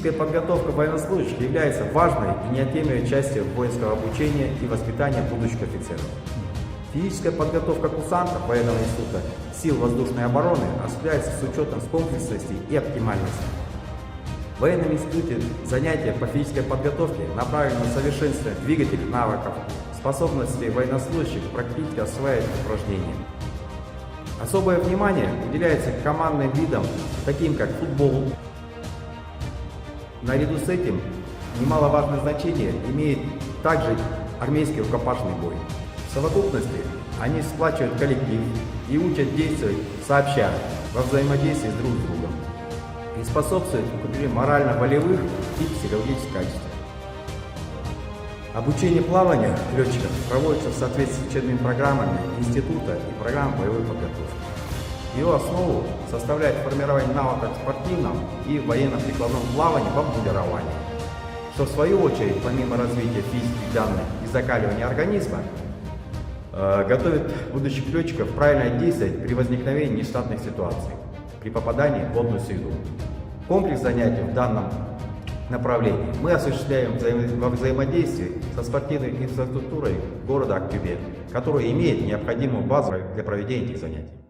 Физическая подготовка военнослужащих является важной и неотъемлемой частью воинского обучения и воспитания будущих офицеров. Физическая подготовка курсантов военного института сил воздушной обороны осуществляется с учетом комплексности и оптимальности. В военном институте занятия по физической подготовке направлены на совершенствование двигателей, навыков, способностей военнослужащих практически осваивать упражнения. Особое внимание уделяется командным видам, таким как футбол. Наряду с этим немаловажное значение имеет также армейский рукопашный бой. В совокупности они сплачивают коллектив и учат действовать сообща во взаимодействии друг с другом и способствуют укреплению морально-волевых и психологических качеств. Обучение плаванию летчиков проводится в соответствии с учебными программами института и программой боевой подготовки. Его основу составляет формирование навыков в спортивном и военно-прикладном плавании в обмундировании, что в свою очередь, помимо развития физики данных и закаливания организма, готовит будущих летчиков правильно действовать при возникновении нештатных ситуаций, при попадании в водную среду. Комплекс занятий в данном направлении мы осуществляем во взаимодействии со спортивной инфраструктурой города Актюбе, которая имеет необходимую базу для проведения этих занятий.